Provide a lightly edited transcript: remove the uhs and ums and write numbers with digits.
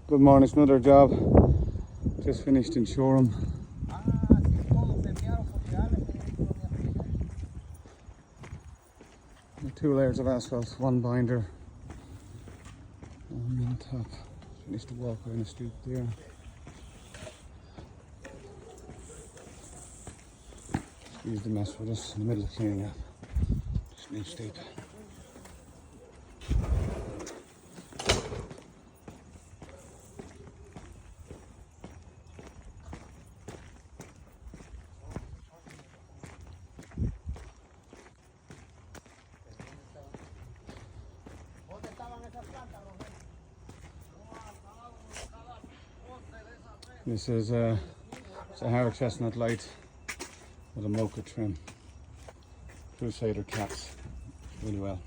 Good morning, it's another job. Just finished in showroom. Two layers of asphalt, one binder, one on top. Finished the walkway and the stoop there. Squeeze the mess with us in the middle of cleaning up. Just need stoop. This is a Sahara chestnut light with a mocha trim. Crusader caps really well.